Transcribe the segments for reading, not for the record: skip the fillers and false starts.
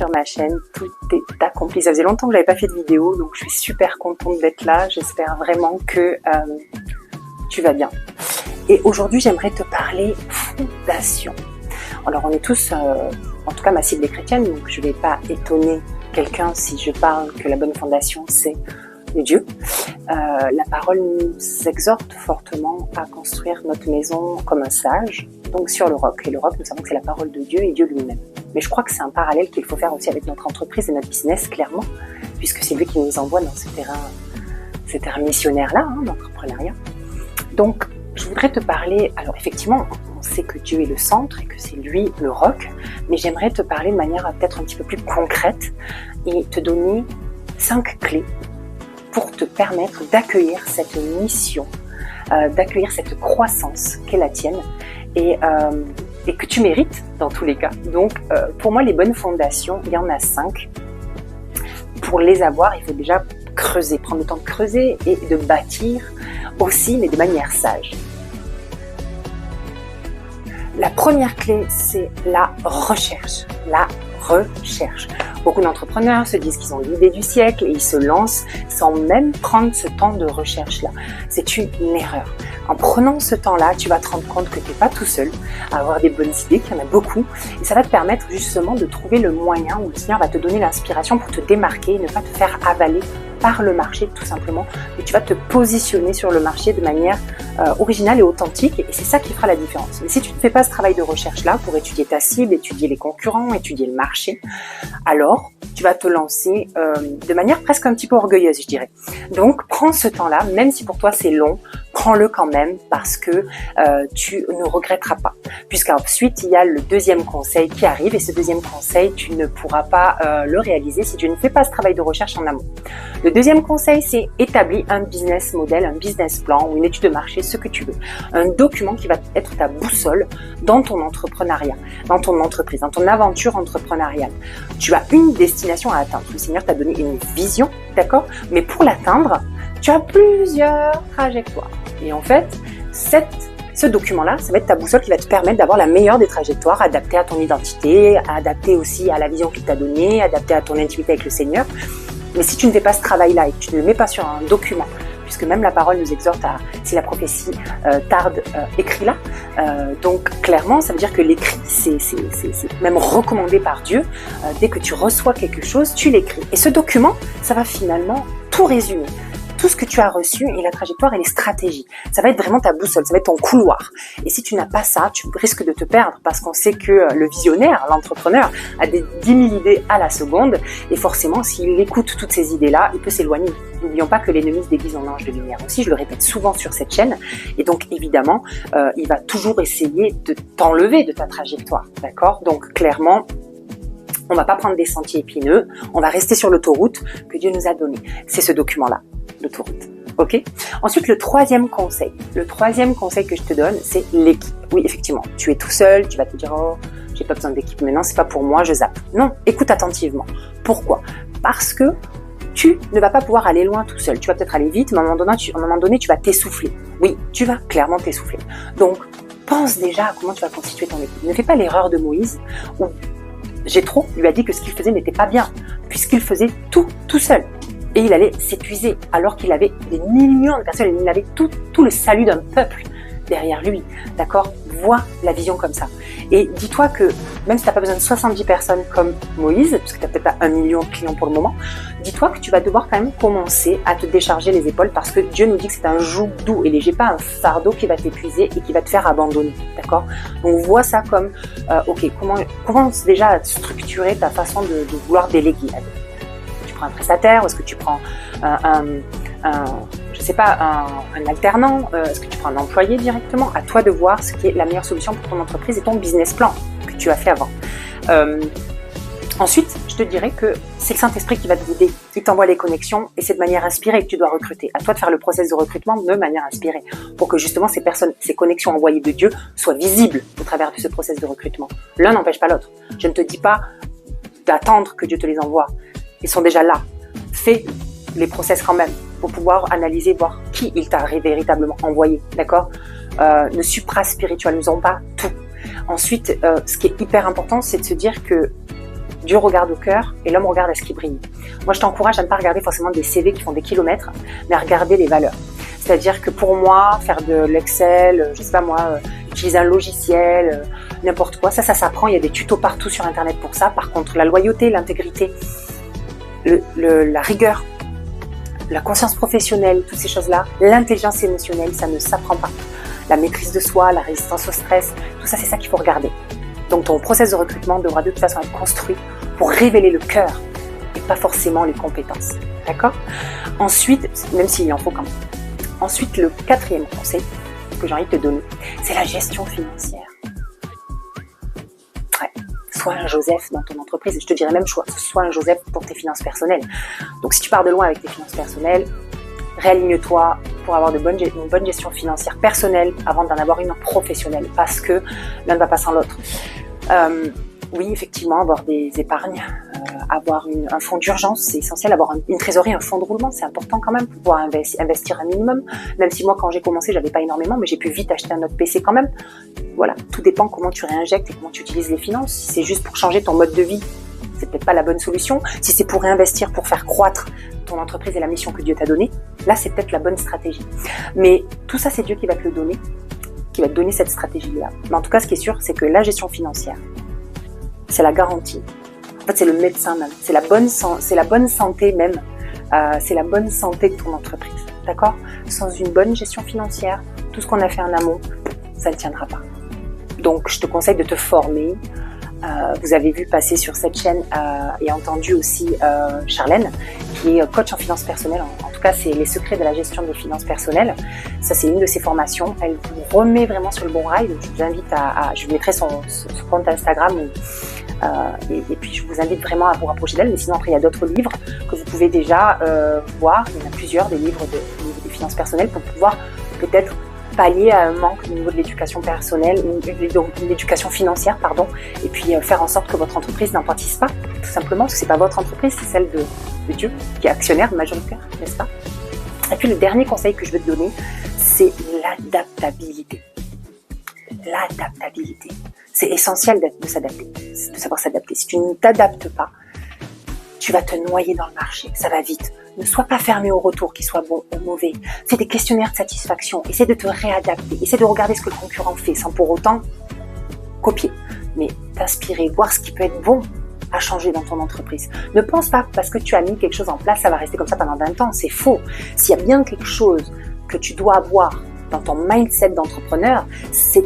sur ma chaîne, tout est accompli. Ça faisait longtemps que j'avais pas fait de vidéo, donc je suis super contente d'être là. J'espère vraiment que tu vas bien. Et aujourd'hui, j'aimerais te parler fondation. Alors, on est tous, en tout cas ma cible est chrétienne, donc je ne vais pas étonner quelqu'un si je parle que la bonne fondation, c'est Dieu. La parole nous exhorte fortement à construire notre maison comme un sage, donc sur le roc. Et le roc, nous savons que c'est la parole de Dieu et Dieu lui-même. Mais je crois que c'est un parallèle qu'il faut faire aussi avec notre entreprise et notre business, clairement, puisque c'est lui qui nous envoie dans ces terrains missionnaires-là, d'entrepreneuriat. Donc, je voudrais te parler, alors effectivement, on sait que Dieu est le centre et que c'est lui le roc, mais j'aimerais te parler de manière peut-être un petit peu plus concrète et te donner 5 clés pour te permettre d'accueillir cette mission, d'accueillir cette croissance qu'est la tienne et que tu mérites dans tous les cas. Donc, pour moi, les bonnes fondations, il y en a 5. Pour les avoir, il faut déjà creuser, prendre le temps de creuser et de bâtir aussi, mais de manière sage. La première clé, c'est la recherche. La recherche. Beaucoup d'entrepreneurs se disent qu'ils ont l'idée du siècle et ils se lancent sans même prendre ce temps de recherche-là. C'est une erreur. En prenant ce temps-là, tu vas te rendre compte que tu n'es pas tout seul à avoir des bonnes idées, qu'il y en a beaucoup. Et ça va te permettre justement de trouver le moyen où le Seigneur va te donner l'inspiration pour te démarquer et ne pas te faire avaler par le marché tout simplement. Et tu vas te positionner sur le marché de manière originale et authentique. Et c'est ça qui fera la différence. Mais si tu ne fais pas ce travail de recherche-là pour étudier ta cible, étudier les concurrents, étudier le marché, alors tu vas te lancer de manière presque un petit peu orgueilleuse, je dirais. Donc, prends ce temps-là, même si pour toi c'est long, prends-le quand même parce que tu ne regretteras pas. Puisqu'ensuite, il y a le deuxième conseil qui arrive et ce deuxième conseil, tu ne pourras pas le réaliser si tu ne fais pas ce travail de recherche en amont. Le deuxième conseil, c'est établir un business model, un business plan ou une étude de marché, ce que tu veux. Un document qui va être ta boussole dans ton entrepreneuriat, dans ton entreprise, dans ton aventure entrepreneuriale. Tu as une destination à atteindre. Le Seigneur t'a donné une vision, d'accord ? Mais pour l'atteindre, tu as plusieurs trajectoires. Et en fait, ce document-là, ça va être ta boussole qui va te permettre d'avoir la meilleure des trajectoires, adaptée à ton identité, adaptée aussi à la vision qu'il t'a donnée, adaptée à ton intimité avec le Seigneur. Mais si tu ne fais pas ce travail-là et que tu ne le mets pas sur un document, puisque même la parole nous exhorte à, si la prophétie tarde, écris-la. Donc clairement, ça veut dire que l'écrit, c'est même recommandé par Dieu. Dès que tu reçois quelque chose, tu l'écris. Et ce document, ça va finalement tout résumer. Tout ce que tu as reçu et la trajectoire et les stratégies. Ça va être vraiment ta boussole, ça va être ton couloir. Et si tu n'as pas ça, tu risques de te perdre parce qu'on sait que le visionnaire, l'entrepreneur, a des 10 000 idées à la seconde. Et forcément, s'il écoute toutes ces idées-là, il peut s'éloigner. N'oublions pas que l'ennemi se déguise en ange de lumière aussi, je le répète souvent sur cette chaîne. Et donc, évidemment, il va toujours essayer de t'enlever de ta trajectoire. D'accord ? Donc, clairement, on va pas prendre des sentiers épineux, on va rester sur l'autoroute que Dieu nous a donnée. C'est ce document-là, l'autoroute. Ok ? Ensuite, le troisième conseil que je te donne, c'est l'équipe. Oui, effectivement, tu es tout seul, tu vas te dire « Oh, j'ai pas besoin d'équipe, mais non, c'est pas pour moi, je zappe. » Non, écoute attentivement. Pourquoi ? Parce que tu ne vas pas pouvoir aller loin tout seul. Tu vas peut-être aller vite, mais à un moment donné, tu vas t'essouffler. Oui, tu vas clairement t'essouffler. Donc, pense déjà à comment tu vas constituer ton équipe. Ne fais pas l'erreur de Moïse où Jéthro lui a dit que ce qu'il faisait n'était pas bien, puisqu'il faisait tout seul. Et il allait s'épuiser, alors qu'il avait des millions de personnes, il avait tout le salut d'un peuple derrière lui. D'accord ? Vois la vision comme ça. Et dis-toi que, même si tu n'as pas besoin de 70 personnes comme Moïse, parce que tu n'as peut-être pas 1 million de clients pour le moment, dis-toi que tu vas devoir quand même commencer à te décharger les épaules parce que Dieu nous dit que c'est un joug doux et léger, pas un fardeau qui va t'épuiser et qui va te faire abandonner. D'accord ? Donc vois ça comme, commence déjà à structurer ta façon de vouloir déléguer. Tu prends un prestataire, ou est-ce que tu prends un alternant, est-ce que tu prends un employé directement ? À toi de voir ce qui est la meilleure solution pour ton entreprise et ton business plan que tu as fait avant. Ensuite, je te dirais que c'est le Saint-Esprit qui va te guider. Il t'envoie les connexions et c'est de manière inspirée que tu dois recruter. À toi de faire le process de recrutement de manière inspirée pour que justement ces personnes, ces connexions envoyées de Dieu soient visibles au travers de ce process de recrutement. L'un n'empêche pas l'autre. Je ne te dis pas d'attendre que Dieu te les envoie. Ils sont déjà là. Fais les process quand même pour pouvoir analyser, voir qui il t'a véritablement envoyé. D'accord ? Ne supra-spiritualisons pas tout. Ensuite, ce qui est hyper important, c'est de se dire que Dieu regarde au cœur et l'homme regarde à ce qui brille. Moi, je t'encourage à ne pas regarder forcément des CV qui font des kilomètres, mais à regarder les valeurs. C'est-à-dire que pour moi, faire de l'Excel, je sais pas moi, utiliser un logiciel, n'importe quoi, ça s'apprend. Il y a des tutos partout sur Internet pour ça. Par contre, la loyauté, l'intégrité, la rigueur, la conscience professionnelle, toutes ces choses-là, l'intelligence émotionnelle, ça ne s'apprend pas. La maîtrise de soi, la résistance au stress, tout ça, c'est ça qu'il faut regarder. Donc ton process de recrutement devra de toute façon être construit pour révéler le cœur et pas forcément les compétences. D'accord ? Ensuite, même s'il en faut quand même. Ensuite, le 4e conseil que j'ai envie de te donner, c'est la gestion financière. Ouais. Sois un Joseph dans ton entreprise, et je te dirais même sois un Joseph pour tes finances personnelles. Donc si tu pars de loin avec tes finances personnelles, réaligne-toi pour avoir une bonne gestion financière personnelle avant d'en avoir une professionnelle, parce que l'un ne va pas sans l'autre. Oui, effectivement, avoir des épargnes, avoir un fonds d'urgence, c'est essentiel. Avoir une trésorerie, un fonds de roulement, c'est important quand même pour pouvoir investir un minimum. Même si moi, quand j'ai commencé, j'avais pas énormément, mais j'ai pu vite acheter un autre PC quand même. Voilà, tout dépend comment tu réinjectes et comment tu utilises les finances. Si c'est juste pour changer ton mode de vie, c'est peut-être pas la bonne solution. Si c'est pour réinvestir, pour faire croître ton entreprise et la mission que Dieu t'a donnée, là, c'est peut-être la bonne stratégie. Mais tout ça, c'est Dieu qui va te le donner, qui va te donner cette stratégie-là. Mais en tout cas, ce qui est sûr, c'est que la gestion financière, c'est la garantie. En fait, c'est le médecin même. C'est la bonne santé même. C'est la bonne santé de ton entreprise. D'accord ? Sans une bonne gestion financière, tout ce qu'on a fait en amont, ça ne tiendra pas. Donc, je te conseille de te former. Vous avez vu passer sur cette chaîne et entendu aussi Charlène, qui est coach en finances personnelles. En tout cas, c'est les secrets de la gestion des finances personnelles. Ça, c'est une de ses formations. Elle vous remet vraiment sur le bon rail. Donc, je vous invite je vous mettrai son compte Instagram et puis je vous invite vraiment à vous rapprocher d'elle. Mais sinon, après, il y a d'autres livres que vous pouvez déjà voir. Il y en a plusieurs, des livres des finances personnelles pour pouvoir peut-être pallier à un manque au niveau de l'éducation personnelle, de l'éducation financière, pardon, et puis faire en sorte que votre entreprise n'en pâtisse pas, tout simplement, parce que c'est pas votre entreprise, c'est celle de Dieu, qui est actionnaire majoritaire, n'est-ce pas ? Et puis le dernier conseil que je veux te donner, c'est l'adaptabilité. L'adaptabilité. C'est essentiel de s'adapter, de savoir s'adapter. Si tu ne t'adaptes pas, tu vas te noyer dans le marché, ça va vite. Ne sois pas fermé au retour, qu'il soit bon ou mauvais. Fais des questionnaires de satisfaction, essaie de te réadapter, essaie de regarder ce que le concurrent fait sans pour autant copier, mais t'inspirer, voir ce qui peut être bon à changer dans ton entreprise. Ne pense pas parce que tu as mis quelque chose en place, ça va rester comme ça pendant 20 ans, c'est faux. S'il y a bien quelque chose que tu dois avoir dans ton mindset d'entrepreneur, c'est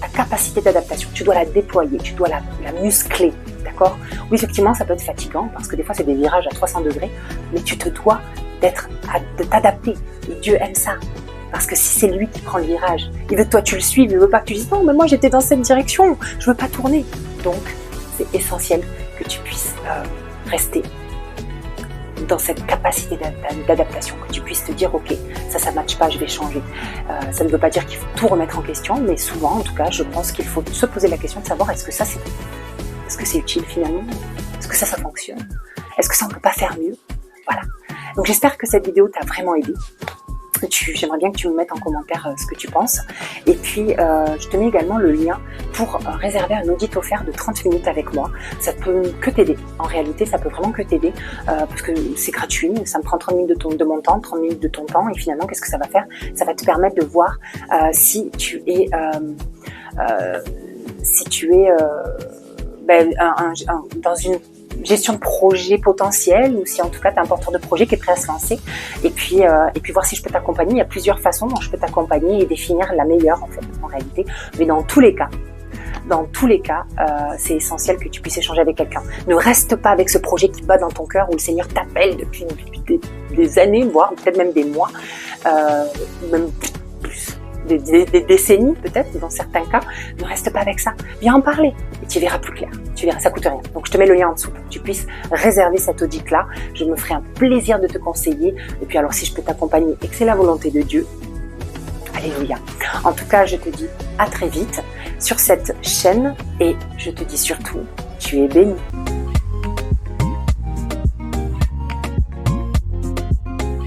ta capacité d'adaptation. Tu dois la déployer, tu dois la muscler. D'accord ? Oui, effectivement, ça peut être fatigant parce que des fois, c'est des virages à 300 degrés, mais tu te dois de t'adapter. Et Dieu aime ça. Parce que si c'est lui qui prend le virage, il veut que toi tu le suives, il veut pas que tu dises non, mais moi j'étais dans cette direction, je veux pas tourner. Donc, c'est essentiel que tu puisses rester dans cette capacité d'adaptation, que tu puisses te dire ok, ça matche pas, je vais changer. Ça ne veut pas dire qu'il faut tout remettre en question, mais souvent, en tout cas, je pense qu'il faut se poser la question de savoir est-ce que c'est utile finalement ? Est-ce que ça fonctionne ? Est-ce que ça on peut pas faire mieux ? Voilà. Donc j'espère que cette vidéo t'a vraiment aidé. J'aimerais bien que tu me mettes en commentaire ce que tu penses. Et puis, je te mets également le lien pour réserver un audit offert de 30 minutes avec moi. Ça peut que t'aider. En réalité, ça peut vraiment que t'aider parce que c'est gratuit. Ça me prend 30 minutes de mon temps, 30 minutes de ton temps. Et finalement, qu'est-ce que ça va faire ? Ça va te permettre de voir si tu es dans une gestion de projet potentiel ou si en tout cas tu es un porteur de projet qui est prêt à se lancer et puis voir si je peux t'accompagner. Il y a plusieurs façons dont je peux t'accompagner et définir la meilleure en fait en réalité, mais dans tous les cas c'est essentiel que tu puisses échanger avec quelqu'un. Ne reste pas avec ce projet qui bat dans ton cœur où le Seigneur t'appelle depuis des années, voire peut-être même des mois, même plus des décennies peut-être dans certains cas. Ne reste pas avec ça, viens en parler et tu verras plus clair, tu verras, ça coûte rien. Donc je te mets le lien en dessous pour que tu puisses réserver cet audit là, je me ferai un plaisir de te conseiller et puis alors si je peux t'accompagner et que c'est la volonté de Dieu, alléluia. En tout cas je te dis à très vite sur cette chaîne et je te dis surtout tu es béni.